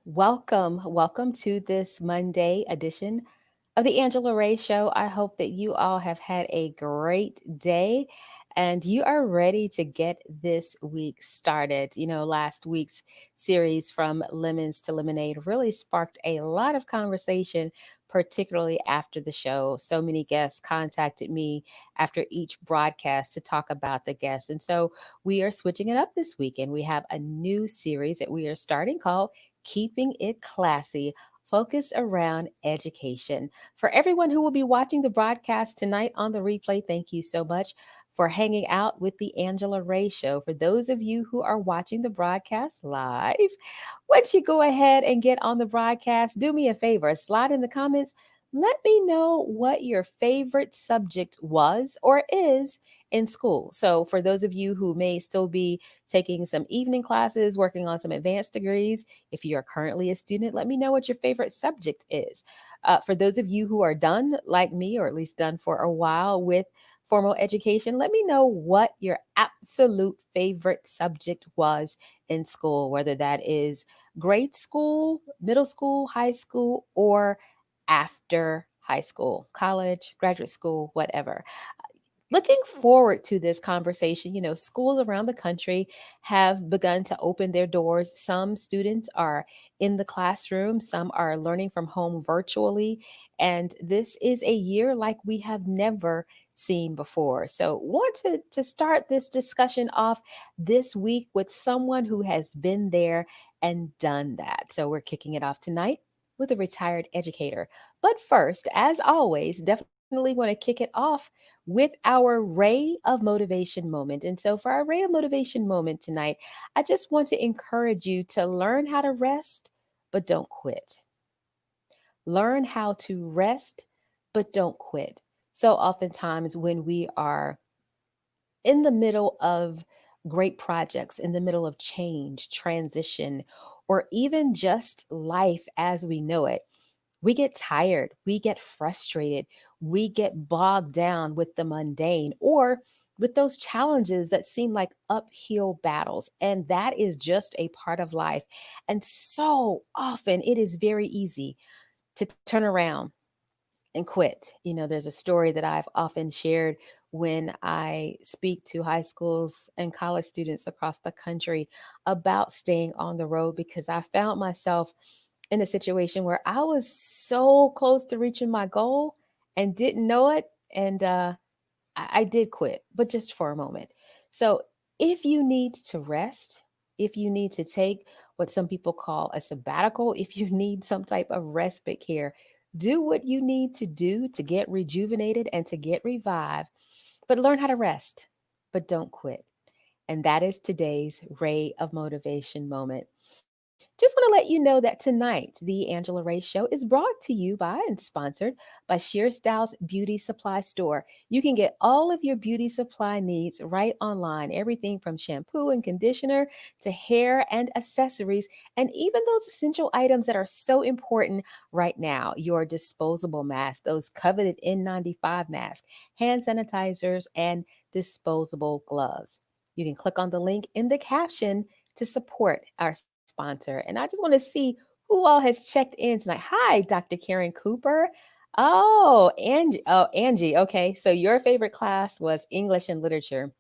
Welcome to this Monday edition of the Angela Ray Show. I hope that you all have had a great day and you are ready to get this week started. Last week's series from Lemons to Lemonade really sparked a lot of conversation, particularly after the show. So many guests contacted me after each broadcast to talk about the guests. And so we are switching it up this week and we have a new series that we are starting called Keeping It Classy, focused around education. For everyone who will be watching the broadcast tonight on the replay, thank you so much for hanging out with the Angela Ray Show. For those of you who are watching the broadcast live, once you go ahead and get on the broadcast, do me a favor, slide in the comments. Let me know what your favorite subject was or is in school. So, for those of you who may still be taking some evening classes, working on some advanced degrees, if you are currently a student, let me know what your favorite subject is. For those of you who are done, like me, or at least done for a while with formal education, let me know what your absolute favorite subject was in school, whether that is grade school, middle school, high school, or after high school, college, graduate school, whatever. Looking forward to this conversation. Schools around the country have begun to open their doors. Some students are in the classroom, some are learning from home virtually. And this is a year like we have never seen before. So, want to start this discussion off this week with someone who has been there and done that. So, we're kicking it off tonight with a retired educator. But first, as always, definitely want to kick it off with our Ray of Motivation moment. And so, for our Ray of Motivation moment tonight, I just want to encourage you to learn how to rest, but don't quit. Learn how to rest, but don't quit. So, oftentimes, when we are in the middle of great projects, in the middle of change, transition, or even just life as we know it, we get tired, we get frustrated, we get bogged down with the mundane or with those challenges that seem like uphill battles. And that is just a part of life. And so often it is very easy to turn around and quit. There's a story that I've often shared when I speak to high schools and college students across the country about staying on the road because I found myself in a situation where I was so close to reaching my goal and didn't know it. And I did quit, but just for a moment. So if you need to rest, if you need to take what some people call a sabbatical, if you need some type of respite care, do what you need to do to get rejuvenated and to get revived, but learn how to rest, but don't quit. And that is today's Ray of Motivation moment. Just want to let you know that tonight, the Angela Ray Show is brought to you by and sponsored by Sheer Styles Beauty Supply Store. You can get all of your beauty supply needs right online. Everything from shampoo and conditioner to hair and accessories, and even those essential items that are so important right now. Your disposable masks, those coveted N95 masks, hand sanitizers, and disposable gloves. You can click on the link in the caption to support our sponsor. And I just want to see who all has checked in tonight. Hi, Dr. Karen Cooper. Oh, Angie. Okay, so your favorite class was English and literature.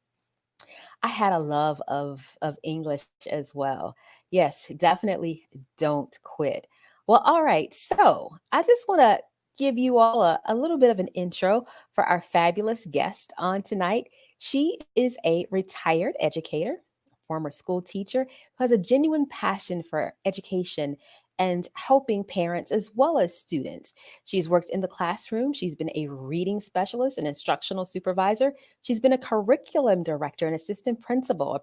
I had a love of English as well. Yes, definitely don't quit. Well, all right. So I just want to give you all a little bit of an intro for our fabulous guest on tonight. She is a retired educator, former school teacher who has a genuine passion for education and helping parents as well as students. She's worked in the classroom. She's been a reading specialist, an instructional supervisor. She's been a curriculum director, an assistant principal,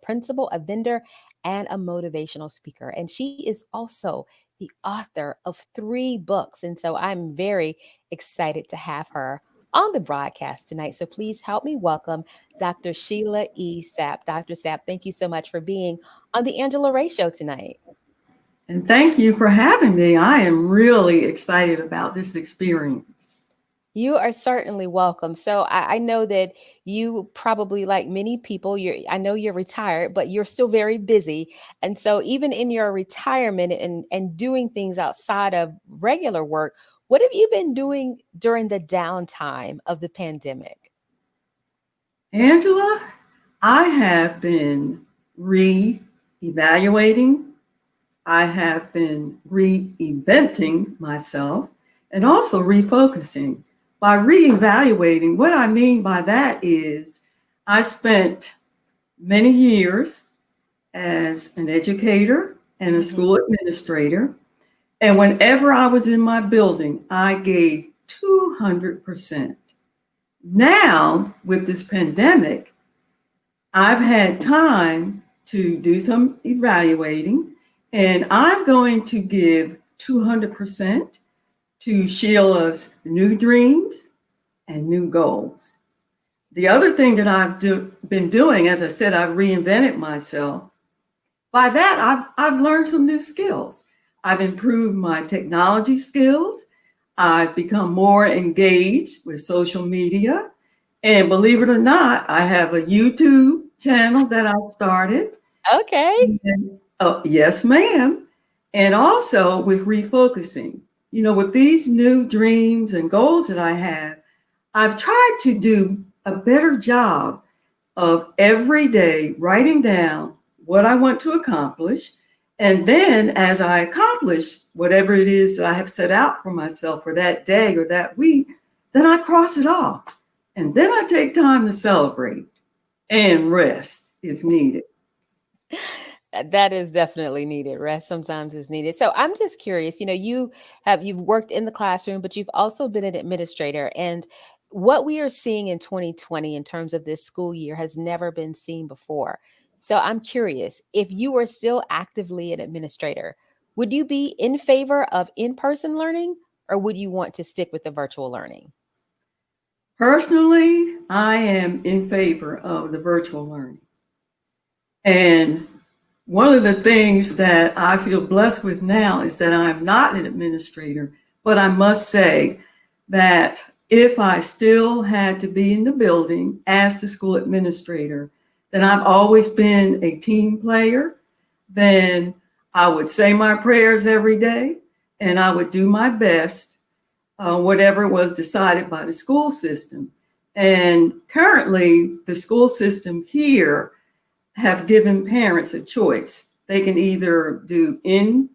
a vendor, and a motivational speaker. And she is also the author of 3 books. And so I'm very excited to have her on the broadcast tonight. So please help me welcome Dr. Sheila E. Sapp. Dr. Sapp, thank you so much for being on the Angela Ray Show tonight. And thank you for having me. I am really excited about this experience. You are certainly welcome. So I know that you probably, like many people, I know you're retired, but you're still very busy. And so even in your retirement and doing things outside of regular work, what have you been doing during the downtime of the pandemic? Angela, I have been re-evaluating. I have been re-eventing myself and also refocusing. By re-evaluating, what I mean by that is I spent many years as an educator and a Hmm. school administrator. And whenever I was in my building, I gave 200%. Now, with this pandemic, I've had time to do some evaluating, and I'm going to give 200% to Sheila's new dreams and new goals. The other thing that been doing, as I said, I've reinvented myself. By that, I've learned some new skills. I've improved my technology skills. I've become more engaged with social media. And believe it or not, I have a YouTube channel that I started. Okay. And, oh, yes, ma'am. And also with refocusing. With these new dreams and goals that I have, I've tried to do a better job of every day writing down what I want to accomplish. And then as I accomplish whatever it is that I have set out for myself for that day or that week, then I cross it off. And then I take time to celebrate and rest if needed. That is definitely needed. Rest sometimes is needed. So I'm just curious, you've worked in the classroom, but you've also been an administrator. And what we are seeing in 2020 in terms of this school year has never been seen before. So I'm curious, if you were still actively an administrator, would you be in favor of in-person learning or would you want to stick with the virtual learning? Personally, I am in favor of the virtual learning. And one of the things that I feel blessed with now is that I'm not an administrator, but I must say that if I still had to be in the building as the school administrator, then I've always been a team player. Then I would say my prayers every day and I would do my best, whatever was decided by the school system. And currently, the school system here have given parents a choice. They can either do in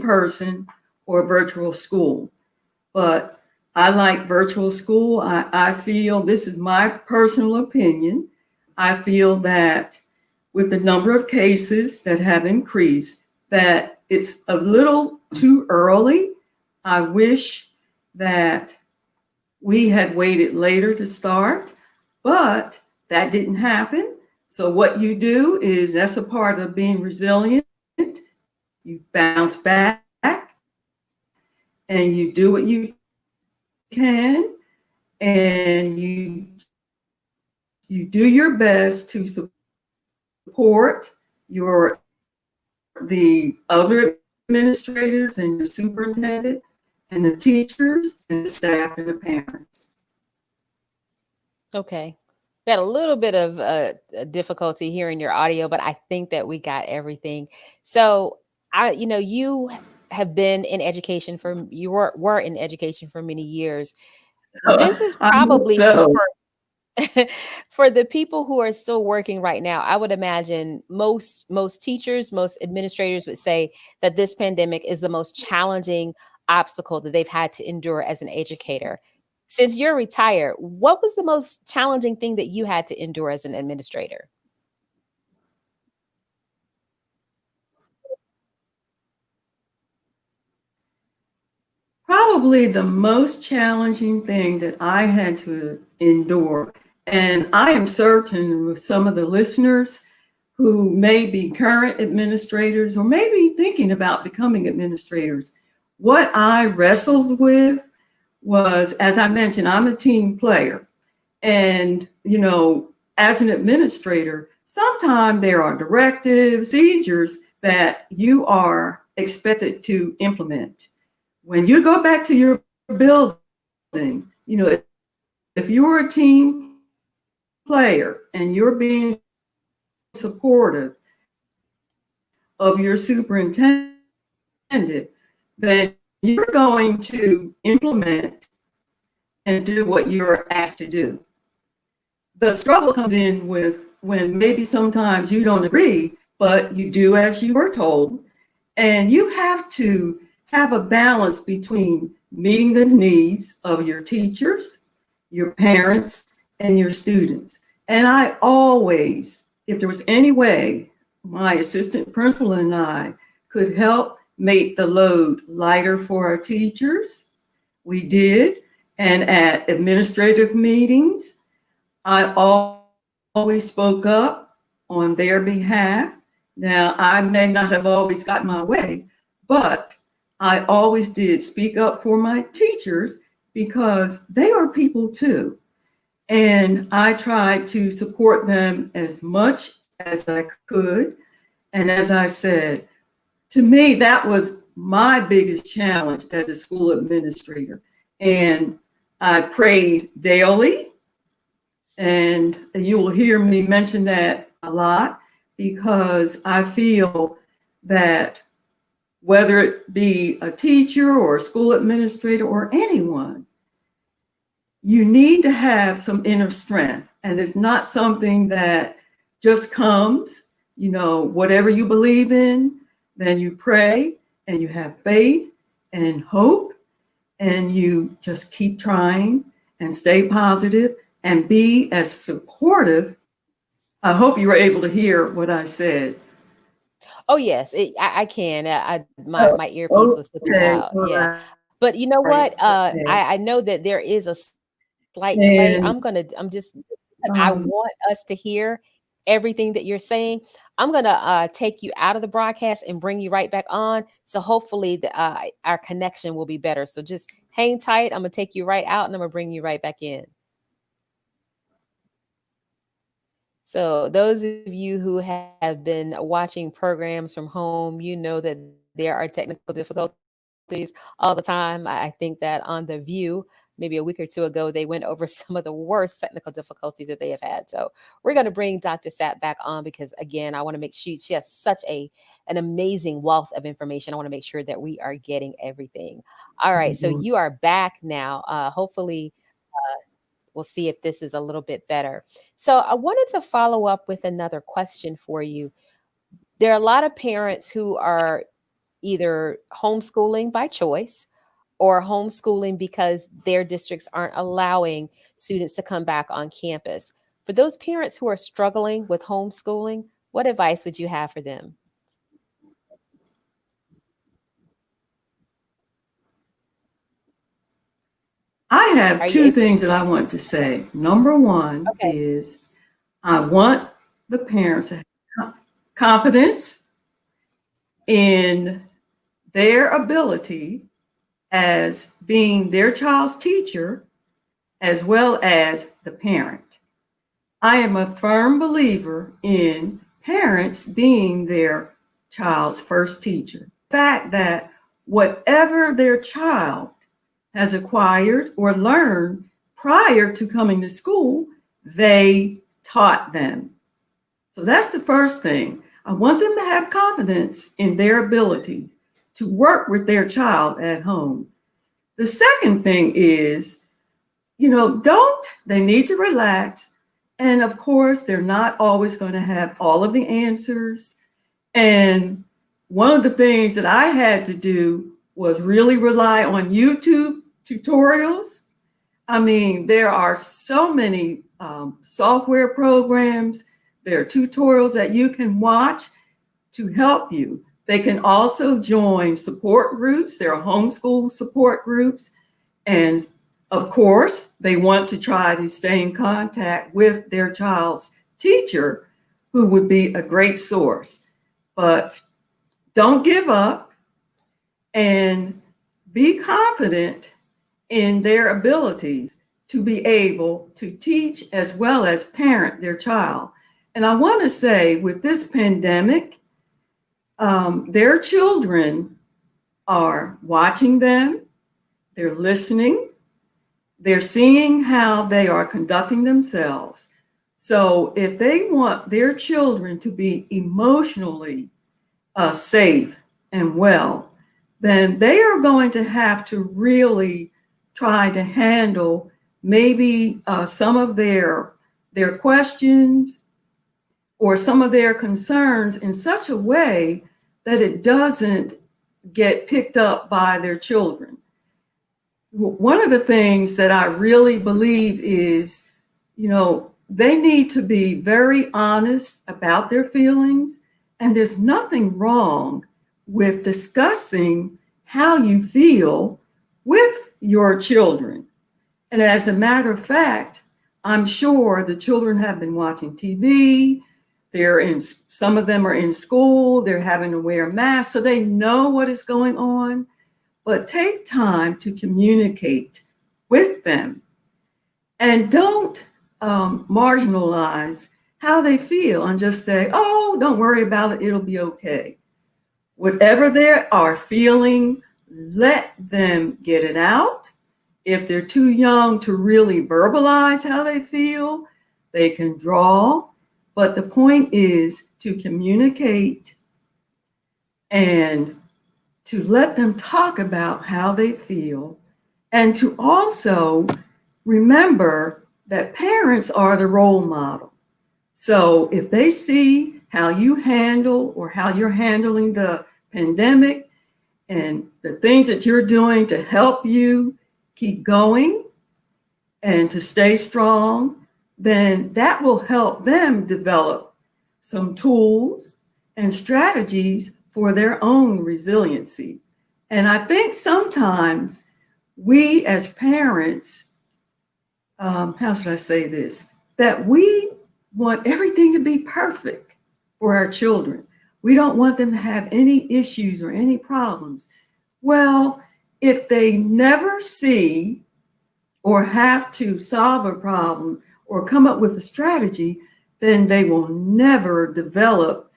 person or virtual school. But I like virtual school. I feel, this is my personal opinion, I feel that with the number of cases that have increased, that it's a little too early. I wish that we had waited later to start, but that didn't happen. So what you do is, that's a part of being resilient. You bounce back and you do what you can, and you do your best to support your the other administrators and your superintendent and the teachers and the staff and the parents. Okay. We had a little bit of difficulty hearing your audio, but I think that we got everything. So you have been in education were in education for many years. This is I hope probably so. for the people who are still working right now. I would imagine most teachers, most administrators would say that this pandemic is the most challenging obstacle that they've had to endure as an educator. Since you're retired, what was the most challenging thing that you had to endure as an administrator? Probably the most challenging thing that I had to endure, and I am certain with some of the listeners who may be current administrators or maybe thinking about becoming administrators, what I wrestled with was, as I mentioned, I'm a team player. And, as an administrator, sometimes there are directives, procedures that you are expected to implement. When you go back to your building, you know, if you're a team player and you're being supportive of your superintendent, then you're going to implement and do what you're asked to do. The struggle comes in with when maybe sometimes you don't agree, but you do as you were told. And you have to have a balance between meeting the needs of your teachers, your parents, and your students. And I always, if there was any way, my assistant principal and I could help make the load lighter for our teachers, we did. And at administrative meetings, I always spoke up on their behalf. Now, I may not have always got my way, but I always did speak up for my teachers because they are people too. And I tried to support them as much as I could. And as I said, to me, that was my biggest challenge as a school administrator. And I prayed daily. And you will hear me mention that a lot because I feel that whether it be a teacher or a school administrator or anyone, you need to have some inner strength. And it's not something that just comes, whatever you believe in, then you pray and you have faith and hope and you just keep trying and stay positive and be as supportive. I hope you were able to hear what I said. Oh yes, I can. Oh, My earpiece was slipping okay, out. all Yeah, but you know right, what? okay. I know that there is a slight delay. And I'm just because I um, want us to hear everything that you're saying. I'm gonna take you out of the broadcast and bring you right back on. So hopefully our connection will be better. So just hang tight. I'm gonna take you right out and I'm gonna bring you right back in. So, those of you who have been watching programs from home, you know that there are technical difficulties all the time. I think that on The View, maybe a week or two ago, they went over some of the worst technical difficulties that they have had. So, we're going to bring Dr. Sapp back on because, again, I want to make sure she has such an amazing wealth of information. I want to make sure that we are getting everything. All right. So, you are back now. Hopefully, we'll see if this is a little bit better. So, I wanted to follow up with another question for you. There are a lot of parents who are either homeschooling by choice or homeschooling because their districts aren't allowing students to come back on campus. For those parents who are struggling with homeschooling, what advice would you have for them? I have Are you two able? things that I want to say. Number one Okay. is I want the parents to have confidence in their ability as being their child's teacher as well as the parent. I am a firm believer in parents being their child's first teacher. The fact that whatever their child has acquired or learned prior to coming to school, they taught them. So that's the first thing. I want them to have confidence in their ability to work with their child at home. The second thing is, they need to relax. And of course, they're not always going to have all of the answers. And one of the things that I had to do was really rely on YouTube tutorials. I mean, there are so many software programs, there are tutorials that you can watch to help you. They can also join support groups. There are homeschool support groups. And of course, they want to try to stay in contact with their child's teacher, who would be a great source. But don't give up and be confident in their abilities to be able to teach as well as parent their child. And I want to say with this pandemic, their children are watching them, they're listening, They're seeing how they are conducting themselves. So if they want their children to be emotionally safe and well, then they are going to have to really try to handle maybe some of their questions or some of their concerns in such a way that it doesn't get picked up by their children. One of the things that I really believe is, they need to be very honest about their feelings, and there's nothing wrong with discussing how you feel with your children. And as a matter of fact, I'm sure the children have been watching TV. Some of them are in school, they're having to wear masks, so they know what is going on. But take time to communicate with them and don't marginalize how they feel and just say, oh, don't worry about it, it'll be okay. Whatever they are feeling, let them get it out. If they're too young to really verbalize how they feel, they can draw. But the point is to communicate and to let them talk about how they feel, and to also remember that parents are the role model. So if they see how you handle or how you're handling the pandemic and the things that you're doing to help you keep going and to stay strong, then that will help them develop some tools and strategies for their own resiliency. And I think sometimes we as parents, how should I say this, that we want everything to be perfect for our children. We don't want them to have any issues or any problems. Well, if they never see or have to solve a problem or come up with a strategy, then they will never develop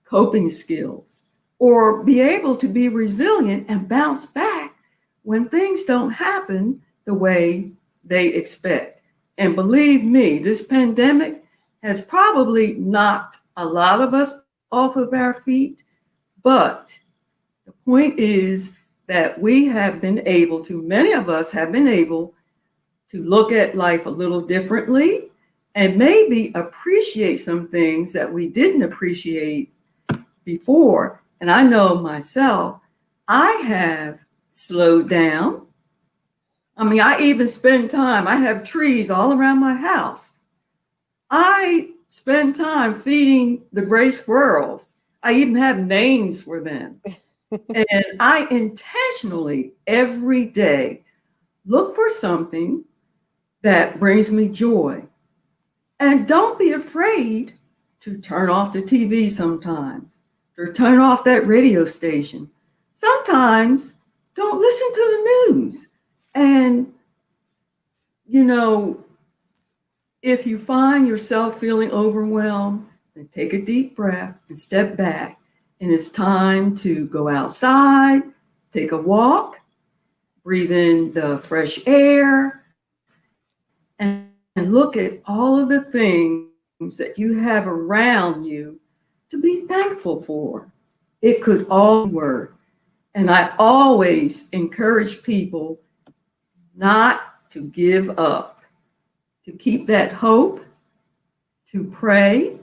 coping skills or be able to be resilient and bounce back when things don't happen the way they expect. And believe me, this pandemic has probably knocked a lot of us off of our feet, but the point is that many of us have been able to look at life a little differently and maybe appreciate some things that we didn't appreciate before. And I know myself, I have slowed down. I mean, I even spend time, I have trees all around my house. I spend time feeding the gray squirrels. I even have names for them. And I intentionally every day look for something that brings me joy. And don't be afraid to turn off the TV sometimes, or turn off that radio station. Sometimes don't listen to the news. And, if you find yourself feeling overwhelmed, then take a deep breath and step back. And it's time to go outside, take a walk, breathe in the fresh air, and look at all of the things that you have around you to be thankful for. It could all be worth. And I always encourage people not to give up, to keep that hope, to pray,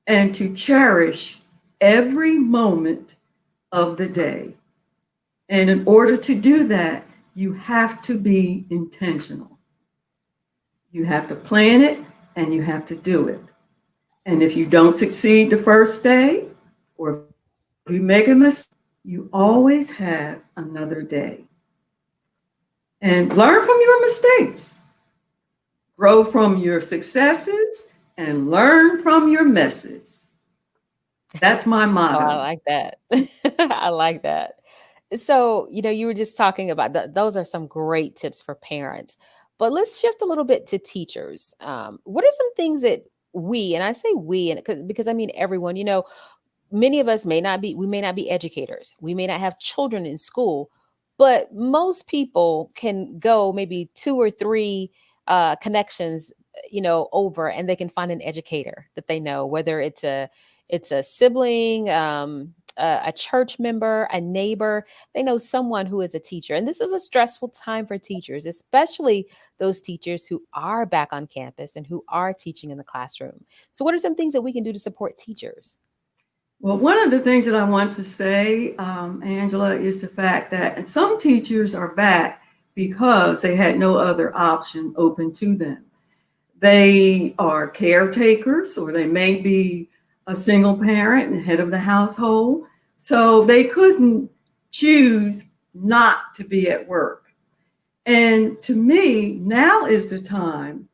and to cherish every moment of the day. And in order to do that, you have to be intentional. You have to plan it and you have to do it. And if you don't succeed the first day, or if you make a mistake, you always have another day. And learn from your mistakes, grow from your successes, and learn from your messes. That's my Oh, I motto. like that. I like that. So, you were just talking about those are some great tips for parents. But let's shift a little bit to teachers. What are some things that and I say we, and because I mean everyone, many of us we may not be educators. We may not have children in school, but most people can go maybe two or three connections, over, and they can find an educator that they know, whether it's a sibling, a church member, a neighbor. They know someone who is a teacher. And this is a stressful time for teachers, especially those teachers who are back on campus and who are teaching in the classroom. So, what are some things that we can do to support teachers? Well, one of the things that I want to say, Angela, is the fact that some teachers are back because they had no other option open to them. They are caretakers, or they may be a single parent and head of the household. So they couldn't choose not to be at work. And to me, now is the time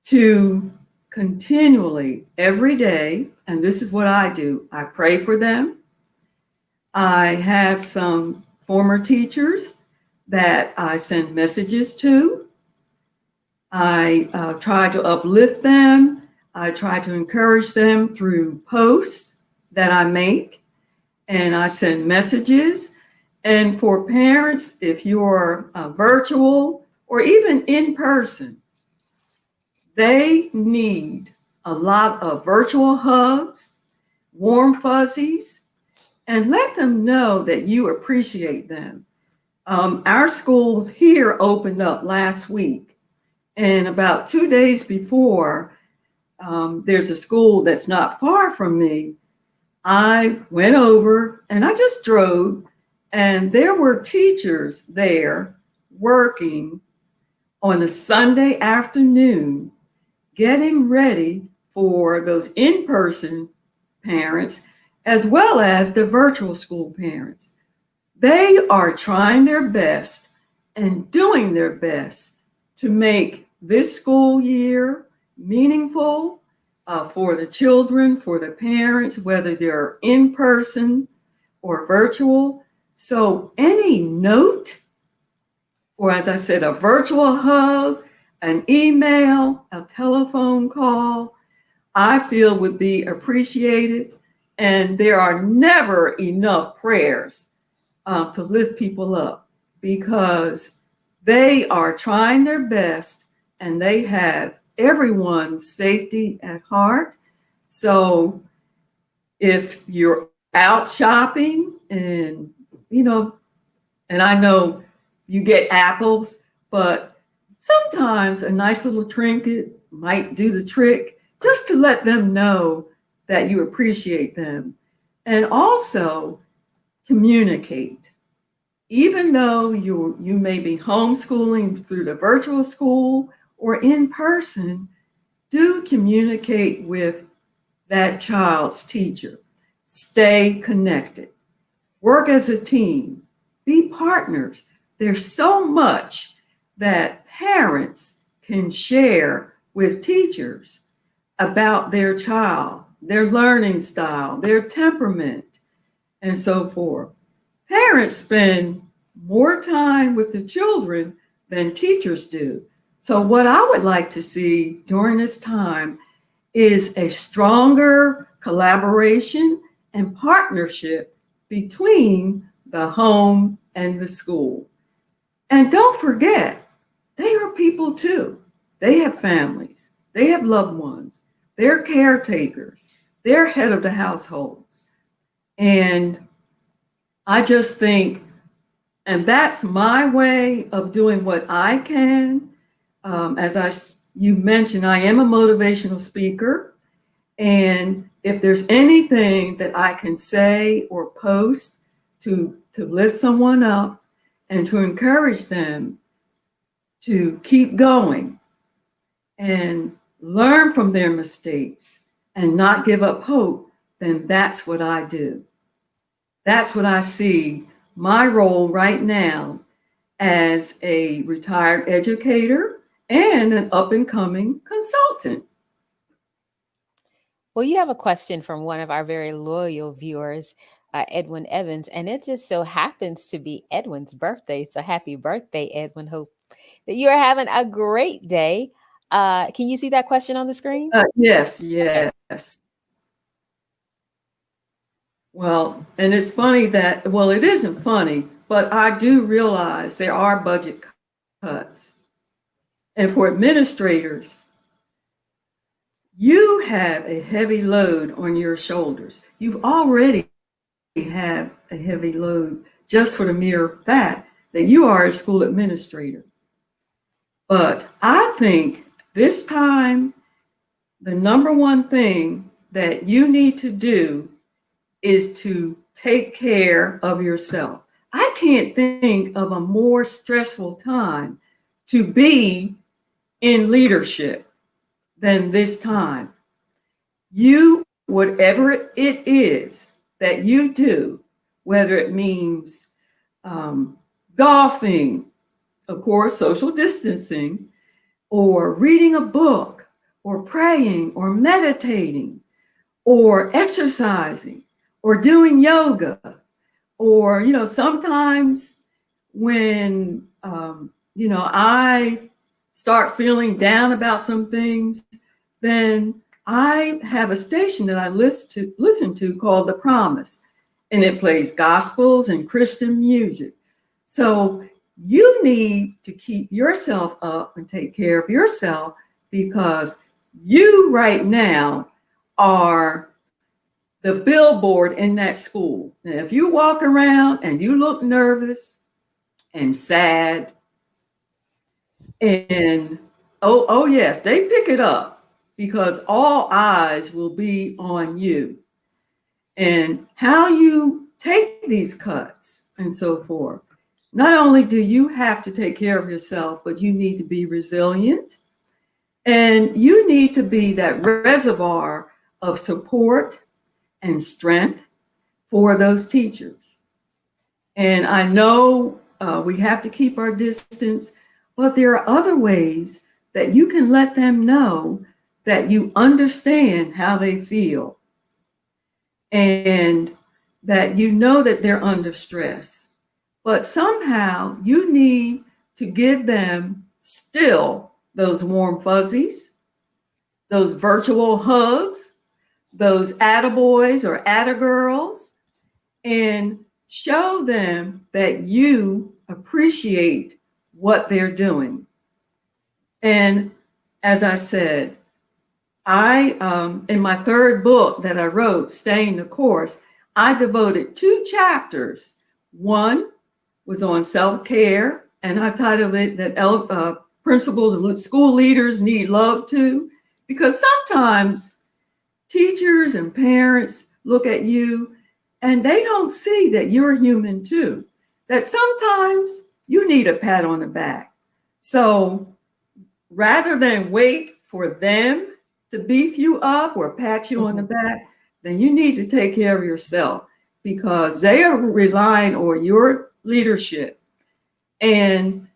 to continually, every day, and this is what I do, I pray for them. I have some former teachers that I send messages to. I try to uplift them. I try to encourage them through posts that I make, and I send messages. And for parents, if you're virtual or even in person, they need a lot of virtual hugs, warm fuzzies, and let them know that you appreciate them. Our schools here opened up last week, and about 2 days before, there's a school that's not far from me. I went over and I just drove, and there were teachers there working on a Sunday afternoon, getting ready for those in-person parents as well as the virtual school parents. They are trying their best and doing their best to make this school year meaningful for the children, for the parents, whether they're in person or virtual. So any note, or as I said, a virtual hug, an email, a telephone call, I feel would be appreciated. And there are never enough prayers to lift people up, because they are trying their best and they have everyone's safety at heart. So if you're out shopping and, and I know you get apples, but sometimes a nice little trinket might do the trick, just to let them know that you appreciate them. And also communicate. Even though you may be homeschooling through the virtual school or in person, do communicate with that child's teacher. Stay connected. Work as a team. Be partners. There's so much that parents can share with teachers about their child, their learning style, their temperament, and so forth. Parents spend more time with the children than teachers do. So what I would like to see during this time is a stronger collaboration and partnership between the home and the school. And don't forget, they are people too. They have families, they have loved ones, they're caretakers, they're head of the households. And I just think, and that's my way of doing what I can. You mentioned, I am a motivational speaker. And if there's anything that I can say or post to lift someone up and to encourage them to keep going and learn from their mistakes and not give up hope, then that's what I do. That's what I see my role right now as a retired educator and an up and coming consultant. Well, you have a question from one of our very loyal viewers, Edwin Evans, and it just so happens to be Edwin's birthday. So happy birthday, Edwin. Hope that you are having a great day. Can you see that question on the screen? Yes, Okay. yes. Well, and it's funny that, well, it isn't funny, But I do realize there are budget cuts. And for administrators, you have a heavy load on your shoulders. You've already have a heavy load just for the mere fact that you are a school administrator. But I think this time, the number one thing that you need to do is to take care of yourself. I can't think of a more stressful time to be in leadership than this time. You, whatever it is that you do, whether it means golfing, of course, social distancing, or reading a book, or praying, or meditating, or exercising, or doing yoga, or, sometimes when, I start feeling down about some things, then I have a station that I listen to called The Promise, and it plays gospels and Christian music. So you need to keep yourself up and take care of yourself, because you right now are the billboard in that school. Now, if you walk around and you look nervous and sad, and oh yes, they pick it up, because all eyes will be on you and how you take these cuts and so forth. Not only do you have to take care of yourself, but you need to be resilient, and you need to be that reservoir of support and strength for those teachers. And I know we have to keep our distance, but there are other ways that you can let them know that you understand how they feel, and that you know that they're under stress. But somehow you need to give them still those warm fuzzies, those virtual hugs, those attaboys or attagirls, and show them that you appreciate what they're doing. And as I said, in my third book that I wrote, Staying the Course, I devoted 2 chapters. One was on self-care, and I titled it that principals and school leaders need love too, because sometimes teachers and parents look at you and they don't see that you're human too, that sometimes you need a pat on the back. So rather than wait for them to beef you up or pat you on the back, then you need to take care of yourself, because they are relying on your leadership. And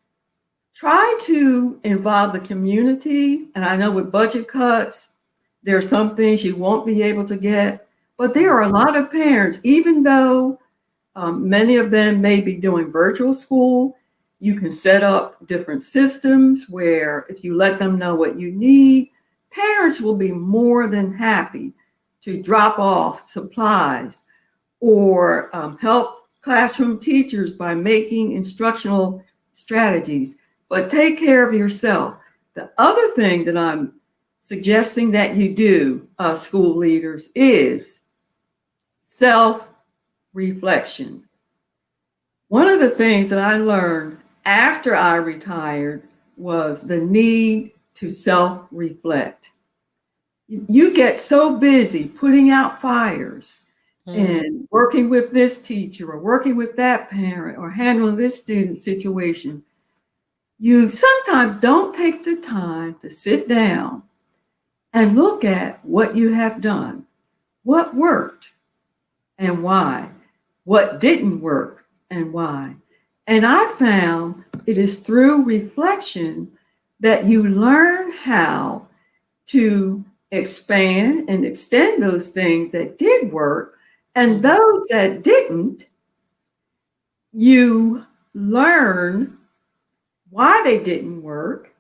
try to involve the community. And I know with budget cuts, there are some things you won't be able to get, but there are a lot of parents, even though many of them may be doing virtual school, you can set up different systems where if you let them know what you need, parents will be more than happy to drop off supplies or help classroom teachers by making instructional strategies. But take care of yourself. The other thing that I'm suggesting that you do, school leaders, is self-reflection. One of the things that I learned after I retired was the need to self-reflect. You get so busy putting out fires and working with this teacher or working with that parent or handling this student situation. You sometimes don't take the time to sit down and look at what you have done, what worked and why, what didn't work and why. And I found it is through reflection that you learn how to expand and extend those things that did work, and those that didn't, you learn why they didn't work.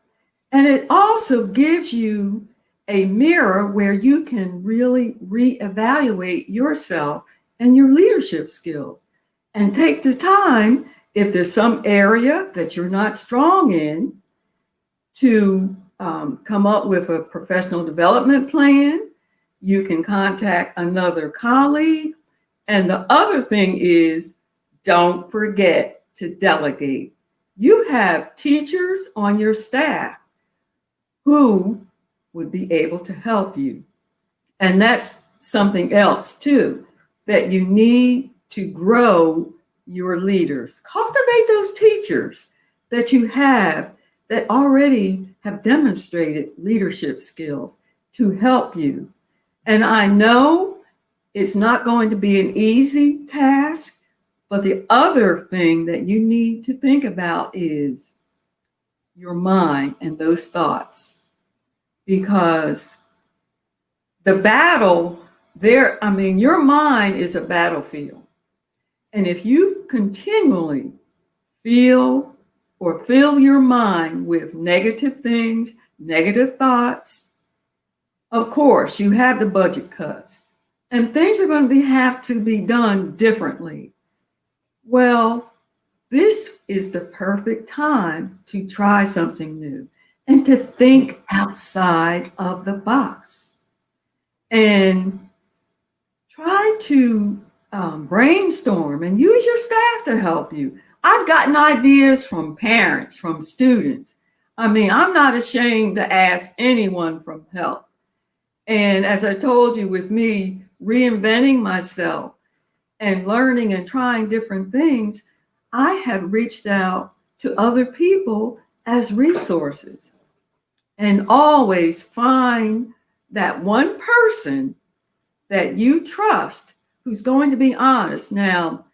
And it also gives you a mirror where you can really reevaluate yourself and your leadership skills and take the time If there's some area that you're not strong in, to come up with a professional development plan. You can contact another colleague. And the other thing is, don't forget to delegate. You have teachers on your staff who would be able to help you. And that's something else too, that you need to grow your leaders. Cultivate those teachers that you have that already have demonstrated leadership skills to help you. And I know it's not going to be an easy task, but the other thing that you need to think about is your mind and those thoughts. Because the battle there, I mean, your mind is a battlefield. And if you continually feel or fill your mind with negative things, negative thoughts, of course, you have the budget cuts and things are going to have to be done differently. Well, this is the perfect time to try something new and to think outside of the box and try to brainstorm and use your staff to help you. I've gotten ideas from parents, from students. I mean, I'm not ashamed to ask anyone for help. And as I told you, with me reinventing myself and learning and trying different things, I have reached out to other people as resources and always find that one person that you trust who's going to be honest. Now,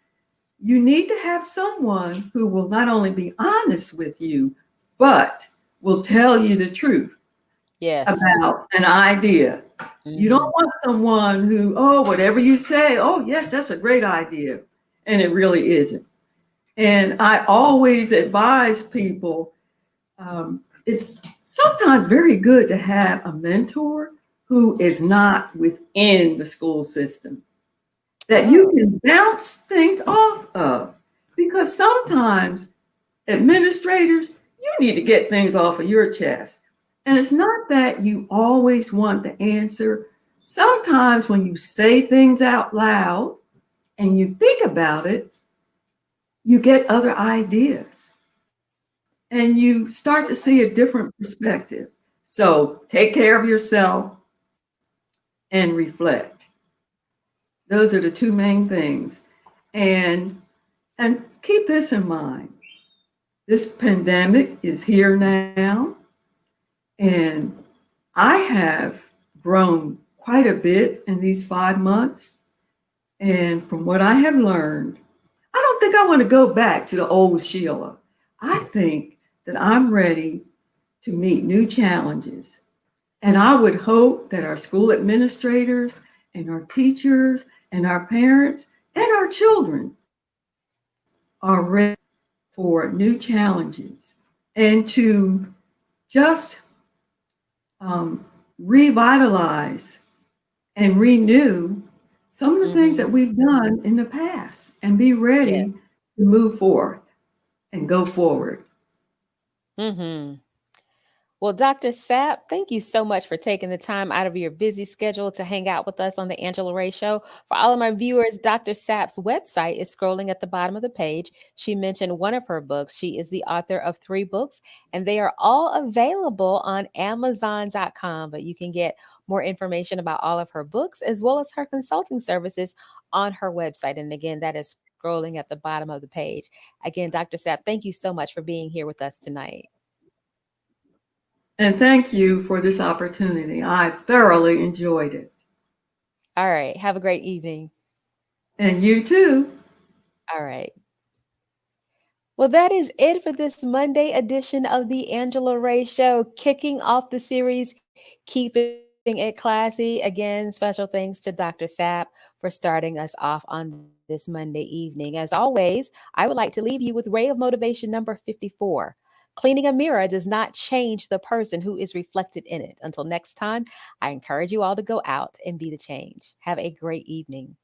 you need to have someone who will not only be honest with you, but will tell you the truth Yes. about an idea. You don't Mhm. want someone who, oh, whatever you say, oh, yes, that's a great idea. And it really isn't. And I always advise people, it's sometimes very good to have a mentor who is not within the school system that you Oh, can bounce things off of. Because sometimes administrators, you need to get things off of your chest. And it's not that you always want the answer. Sometimes when you say things out loud and you think about it, you get other ideas and you start to see a different perspective. So take care of yourself and reflect. Those are the two main things. And and keep this in mind. This pandemic is here now, and I have grown quite a bit in these 5 months. And from what I have learned, I don't think I want to go back to the old Sheila. I think that I'm ready to meet new challenges. And I would hope that our school administrators and our teachers and our parents and our children are ready for new challenges and to just revitalize and renew some of the things that mhm. we've done in the past and be ready Yes. to move forward and go forward. Mhm. Well, Dr. Sapp, thank you so much for taking the time out of your busy schedule to hang out with us on the Angela Ray Show. For all of my viewers, Dr. Sapp's website is scrolling at the bottom of the page. She mentioned one of her books. She is the author of 3 books, and they are all available on Amazon.com. But you can get more information about all of her books as well as her consulting services on her website. And again, that is scrolling at the bottom of the page. Again, Dr. Sapp, thank you so much for being here with us tonight. And thank you for this opportunity. I thoroughly enjoyed it. All right. Have a great evening. And you too. All right. Well, that is it for this Monday edition of the Angela Ray Show, kicking off the series, Keeping It Classy. Again, special thanks to Dr. Sapp for starting us off on this Monday evening. As always, I would like to leave you with Ray of Motivation number 54. Cleaning a mirror does not change the person who is reflected in it. Until next time, I encourage you all to go out and be the change. Have a great evening.